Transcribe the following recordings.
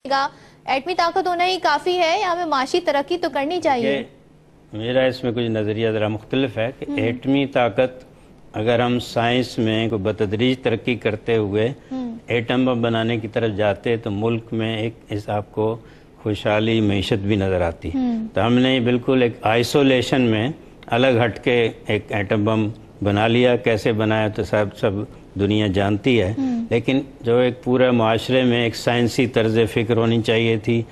गया, एटमी ताकत होना ही काफ़ी है या हमें माशी तरक्की तो करनी चाहिए? मेरा इसमें कुछ नज़रिया ज़रा मुख्तलिफ है कि एटमी ताकत अगर हम साइंस में कोई बतदरीज तरक्की करते हुए एटम बम बनाने की तरफ जाते तो मुल्क में एक हिसाब को खुशहाली मईशत भी नज़र आती। तो हमने बिल्कुल एक आइसोलेशन में अलग हट के एक एटम बम बना लिया। कैसे बनाया तो सब दुनिया जानती है, लेकिन जो एक पूरा माशरे में एक साइंसी तर्ज फ़िक्र होनी चाहिए थी।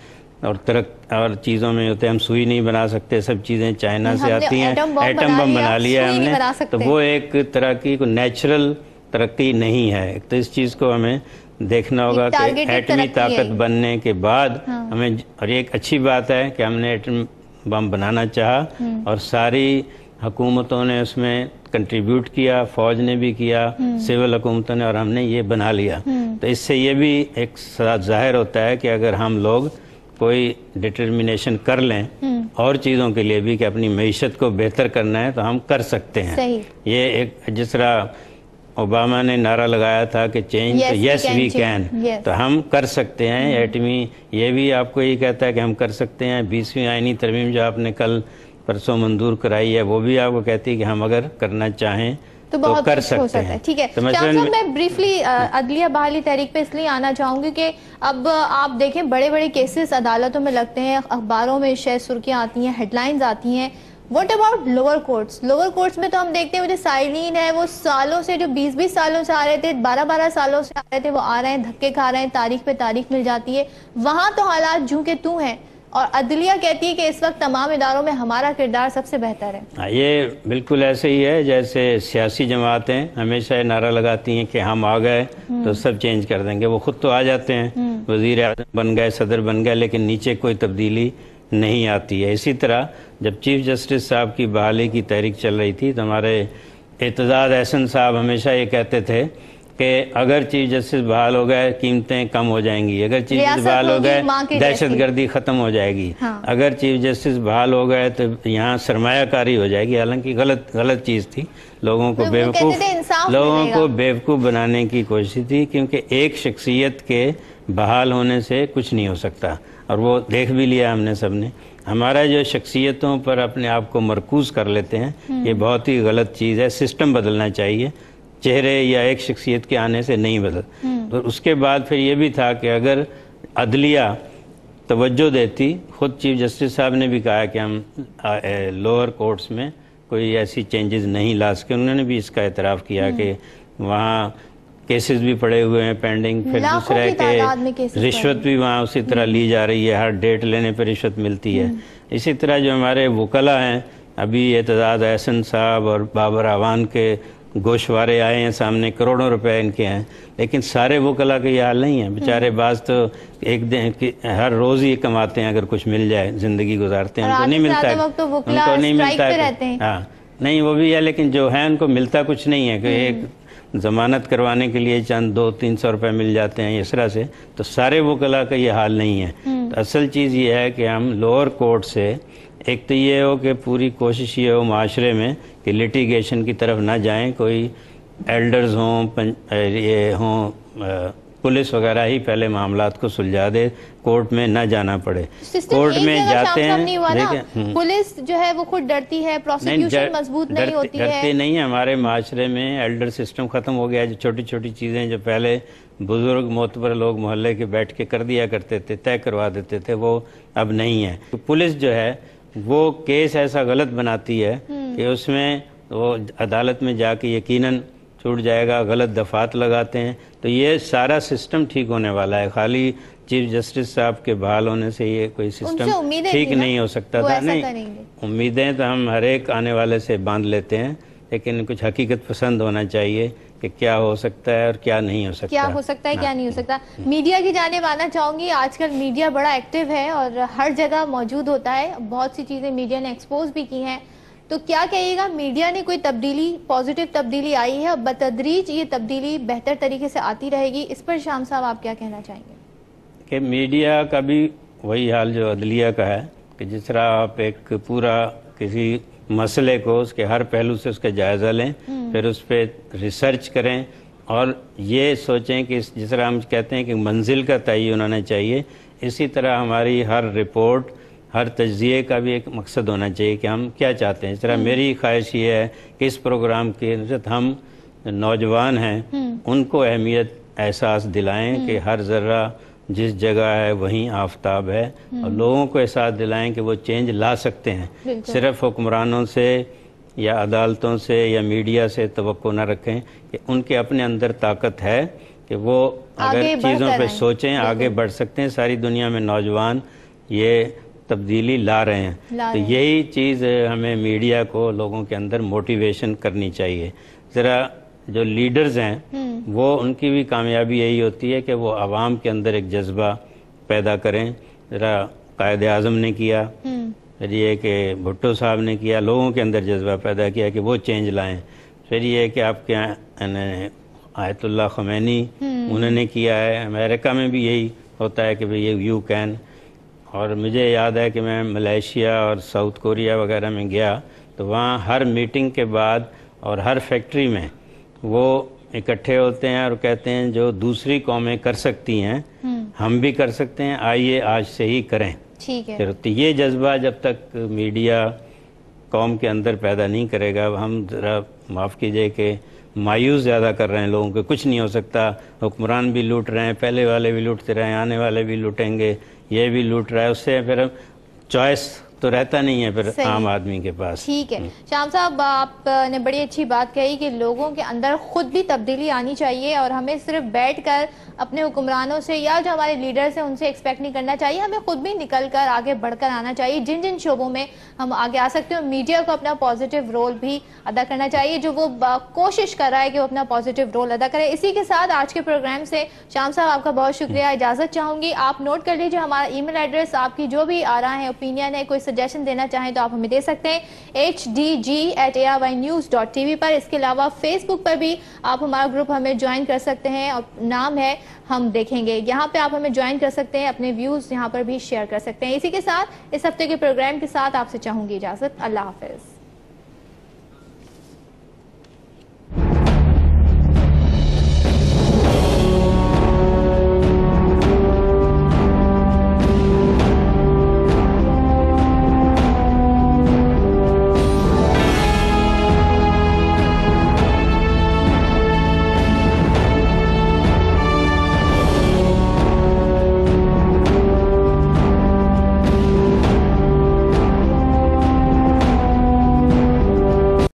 और चीज़ों में होते हम सुई नहीं बना सकते, सब चीज़ें चाइना से आती हैं। एटम बम बना लिया हमने, तो वो एक तरह की कोई नेचुरल तरक्की नहीं है। तो इस चीज़ को हमें देखना होगा कि एटमी ताकत बनने के बाद हमें, और एक अच्छी बात है कि हमने एटम बम बनाना चाहा और सारी हुकूमतों ने उसमें कंट्रीब्यूट किया, फौज ने भी किया, सिविल हुकूमतों ने, और हमने ये बना लिया। तो इससे ये भी एक ज़ाहिर होता है कि अगर हम लोग कोई डिटर्मिनेशन कर लें और चीज़ों के लिए भी कि अपनी मईशत को बेहतर करना है तो हम कर सकते हैं। ये एक जिस तरह ओबामा ने नारा लगाया था कि चेंज यस वी कैन, तो हम कर सकते हैं। एटमी ये भी आपको ये कहता है कि हम कर सकते हैं। 20वीं आईनी तरमीम जो आपने कल परसों मंजूर कराई है वो भी आपको कहती है कि हम अगर करना चाहें तो कर सकते हैं। ठीक है, तो मैं ब्रीफली अदलिया बहाली तहरीक पे इसलिए आना चाहूंगी कि अब आप देखें बड़े बड़े केसेस अदालतों में लगते हैं, अखबारों में शायद सुर्खियां आती हैं, हेडलाइंस आती हैं। What about lower courts? Lower courts में तो हम देखते हैं वो जो साइलिन है वो सालों से, जो 20-20 सालों से आ रहे थे, 12-12 सालों से आ रहे थे, वो आ रहे हैं, धक्के खा रहे हैं, तारीख पे तारीख मिल जाती है। वहां तो हालात जूं के तू हैं और अदलिया कहती है कि इस वक्त तमाम इदारों में हमारा किरदार सबसे बेहतर है। ये बिल्कुल ऐसे ही है जैसे सियासी जमातें हमेशा ये नारा लगाती हैं कि हम आ गए तो सब चेंज कर देंगे। वो खुद तो आ जाते हैं, वजीर आज़म बन गए, सदर बन गए, लेकिन नीचे कोई तब्दीली नहीं आती है। इसी तरह जब चीफ जस्टिस साहब की बहाली की तहरीक चल रही थी तो हमारे एतजाज़ अहसन साहब हमेशा ये कहते थे कि अगर चीफ जस्टिस बहाल हो गए कीमतें कम हो जाएंगी, अगर चीफ जस्टिस बहाल हो गए दहशतगर्दी ख़त्म हो जाएगी, अगर चीफ जस्टिस बहाल हो गए तो यहाँ सरमायाकारी हो जाएगी। हालांकि गलत चीज़ थी, लोगों को बेवकूफ़ बनाने की कोशिश थी, क्योंकि एक शख्सियत के बहाल होने से कुछ नहीं हो सकता। और वो देख भी लिया हमने सब ने। हमारा जो शख्सियतों पर अपने आप को मरकूज़ कर लेते हैं, ये बहुत ही गलत चीज़ है। सिस्टम बदलना चाहिए, चेहरे या एक शख्सियत के आने से नहीं बदल। तो उसके बाद फिर ये भी था कि अगर अदलिया तवज्जो देती, खुद चीफ जस्टिस साहब ने भी कहा कि हम लोअर कोर्ट्स में कोई ऐसी चेंजेस नहीं ला सके। उन्होंने भी इसका एतराफ़ किया कि वहाँ केसेस भी पड़े हुए हैं पेंडिंग, फिर दूसरे के रिश्वत भी वहाँ उसी तरह ली जा रही है, हर डेट लेने पर रिश्वत मिलती है। इसी तरह जो हमारे वकला हैं, अभी एतजाज़ अहसन साहब और बाबर आवान के गोशवारे आए हैं सामने, करोड़ों रुपए इनके हैं, लेकिन सारे वकला के ये हाल नहीं है। बेचारे बाज तो एक दिन हर रोज़ ही कमाते हैं, अगर कुछ मिल जाए ज़िंदगी गुजारते हैं, उनको नहीं मिलता है, उनको नहीं मिलता है। हाँ नहीं, वो भी है, लेकिन जो है उनको मिलता कुछ नहीं है कि एक ज़मानत करवाने के लिए चंद 200-300 रुपये मिल जाते हैं इस तरह से। तो सारे वकला का ये हाल नहीं है। तो असल चीज़ ये है कि हम लोअर कोर्ट से, एक तो ये हो कि पूरी कोशिश ये हो माशरे में कि लिटिगेशन की तरफ ना जाएं, कोई एल्डर्स हों, ये हों, पुलिस वगैरह ही पहले मामलात को सुलझा दे, कोर्ट में ना जाना पड़े। कोर्ट में जाते हैं, देखिए पुलिस जो है वो खुद डरती है, प्रोसिक्यूशन मजबूत नहीं होती है। डरती नहीं है। हमारे माशरे में एल्डर सिस्टम ख़त्म हो गया है। जो छोटी छोटी चीज़ें जो पहले बुजुर्ग मोतबर लोग मोहल्ले के बैठ के कर दिया करते थे, तय करवा देते थे, वो अब नहीं है। तो पुलिस जो है वो केस ऐसा गलत बनाती है कि उसमें वो अदालत में जाके यकीनन छूट जाएगा, गलत दफात लगाते हैं। तो ये सारा सिस्टम ठीक होने वाला है। खाली चीफ जस्टिस साहब के बहाल होने से ये कोई सिस्टम ठीक नहीं हो सकता था। नहीं, उम्मीदें तो हम हर एक आने वाले से बांध लेते हैं, लेकिन कुछ हकीकत पसंद होना चाहिए कि क्या हो सकता है और क्या नहीं हो सकता, क्या हो सकता है, क्या नहीं हो सकता। मीडिया की जानिब आना चाहूँगी। आजकल मीडिया बड़ा एक्टिव है और हर जगह मौजूद होता है। बहुत सी चीज़ें मीडिया ने एक्सपोज भी की हैं, तो क्या कहिएगा, मीडिया ने कोई तब्दीली, पॉजिटिव तब्दीली आई है और बतदरीज ये तब्दीली बेहतर तरीके से आती रहेगी? इस पर शाम साहब आप क्या कहना चाहेंगे? कि मीडिया का भी वही हाल जो अदलिया का है कि जिस तरह आप एक पूरा किसी मसले को उसके हर पहलू से उसका जायज़ा लें, फिर उस पर रिसर्च करें और ये सोचें कि जिस तरह हम कहते हैं कि मंजिल का तयन होना चाहिए, اسی طرح ہماری ہر رپورٹ، ہر تجزیے کا بھی ایک مقصد ہونا چاہیے کہ ہم کیا چاہتے ہیں. اس طرح میری خواہش یہ ہے کہ اس پروگرام کے ہم نوجوان ہیں ان کو اہمیت احساس دلائیں کہ ہر ذرہ جس جگہ ہے وہیں آفتاب ہے، اور لوگوں کو احساس دلائیں کہ وہ چینج لا سکتے ہیں. صرف حکمرانوں سے یا عدالتوں سے یا میڈیا سے توقع نہ رکھیں کہ ان کے اپنے اندر طاقت ہے کہ وہ اگر چیزوں پہ سوچیں آگے بڑھ سکتے ہیں. ساری دنیا میں نوجوان یہ تبدیلی لا رہے ہیں. تو یہی چیز ہمیں میڈیا کو لوگوں کے اندر موٹیویشن کرنی چاہیے. ذرا جو لیڈرز ہیں وہ ان کی بھی کامیابی یہی ہوتی ہے کہ وہ عوام کے اندر ایک جذبہ پیدا کریں. ذرا قائد اعظم نے کیا، پھر یہ کہ بھٹو صاحب نے کیا، لوگوں کے اندر جذبہ پیدا کیا کہ وہ چینج لائیں. پھر یہ کہ آپ کے آیت اللہ خمینی انہوں نے کیا ہے. امریکہ میں بھی یہی ہوتا ہے کہ یہ یو کین. اور مجھے یاد ہے کہ میں ملیشیا اور ساؤتھ کوریا وغیرہ میں گیا تو وہاں ہر میٹنگ کے بعد اور ہر فیکٹری میں وہ اکٹھے ہوتے ہیں اور کہتے ہیں جو دوسری قومیں کر سکتی ہیں ہم بھی کر سکتے ہیں، آئیے آج سے ہی کریں. ٹھیک ہے. تو یہ جذبہ جب تک میڈیا قوم کے اندر پیدا نہیں کرے گا، ہم ذرا معاف کیجئے کہ مایوس زیادہ کر رہے ہیں لوگوں کے. کچھ نہیں ہو سکتا، حکمران بھی لوٹ رہے ہیں، پہلے والے بھی لوٹتے رہے ہیں، آنے والے بھی لوٹیں گے، یہ بھی لوٹ رہا ہے. اس سے پھر چوائس تو رہتا نہیں ہے پھر عام آدمی کے پاس. ٹھیک ہے. شام صاحب آپ نے بڑی اچھی بات کہی کہ لوگوں کے اندر خود بھی تبدیلی آنی چاہیے اور ہمیں صرف بیٹھ کر اپنے حکمرانوں سے یا جو ہمارے لیڈرز ہیں ان سے ایکسپیکٹ نہیں کرنا چاہیے. ہمیں خود بھی نکل کر آگے بڑھ کر آنا چاہیے. جن جن شعبوں میں ہم آگے آ سکتے ہیں میڈیا کو اپنا پازیٹیو رول بھی ادا کرنا چاہیے، جو وہ کوشش کر رہا ہے کہ وہ اپنا پازیٹیو رول ادا کرے. اسی کے ساتھ آج کے پروگرام سے شام صاحب آپ کا بہت شکریہ. اجازت چاہوں گی، آپ نوٹ کر لیجیے ہمارا ای میل ایڈریس. آپ کی جو بھی آراء ہیں، اوپینین ہے، کوئی سجیشن دینا چاہیں تو آپ ہمیں دے سکتے ہیں hdg@arnews.tv پر. اس کے علاوہ فیس بک پر بھی آپ ہمارا گروپ ہمیں جوائن کر سکتے ہیں اور نام ہے ہم دیکھیں گے. یہاں پہ آپ ہمیں جوائن کر سکتے ہیں، اپنے ویوز یہاں پر بھی شیئر کر سکتے ہیں. اسی کے ساتھ اس ہفتے کے پروگرام کے ساتھ آپ سے چاہوں گی اجازت. اللہ حافظ.